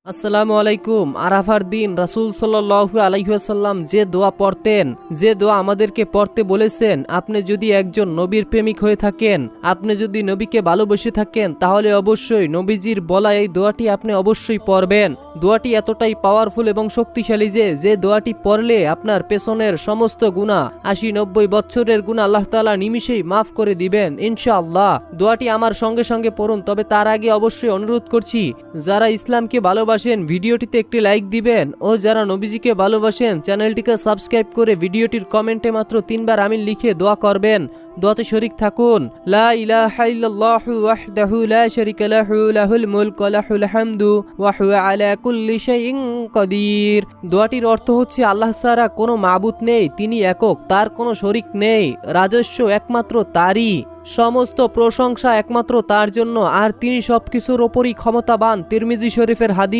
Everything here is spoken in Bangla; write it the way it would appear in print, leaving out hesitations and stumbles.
আসসালামু আলাইকুম। আরাফার দিন রাসূল সাল্লাল্লাহু আলাইহি ওয়াসাল্লাম যে দোয়া পড়তেন, যে দোয়া আমাদেরকে পড়তে বলেছেন, আপনি যদি একজন নবীর প্রেমিক হয়ে থাকেন, আপনি যদি নবীকে ভালোবেসে থাকেন, তাহলে অবশ্যই নবীজির বলা এই দোয়াটি আপনি অবশ্যই পড়বেন। দোয়াটি এতটাই পাওয়ারফুল এবং শক্তিশালী যে দোয়াটি পড়লে আপনার পেছনের সমস্ত গুনাহ ৮০-৯০ বছরের গুনাহ আল্লাহ তাআলা নিমিষেই মাফ করে দিবেন ইনশাআল্লাহ। দোয়াটি আমার সঙ্গে সঙ্গে পড়ুন, তবে তার আগে অবশ্যই অনুরোধ করছি, যারা ইসলামকে ভালোবাসেন ভিডিওটিতে একটি লাইক দিবেন ও যারা নবীজিকে ভালোবাসেন চ্যানেলটিকে সাবস্ক্রাইব করে ভিডিওটির কমেন্টে মাত্র ৩ বার আমিন লিখে দোয়া করবেন। দোয়াতে শরীক থাকুন। লা ইলাহা ইল্লাল্লাহু ওয়াহদাহু লা শারীকা লাহু লাহুল মুলকু ওয়া লাহুল হামদু ওয়া হুয়া আলা কুল্লি শাইইন কাদির। দোয়াটির অর্থ হচ্ছে আল্লাহ ছাড়া কোনো মাবুদ নেই, তিনি একক, তার কোনো শরীক নেই, রাজস্ব একমাত্র তারই, সমস্ত প্রশংসা একমাত্র তার জন্য, আর তিনি সবকিছুর ওপরই ক্ষমতাবান। তিরমিজি শরীফের হাদিস।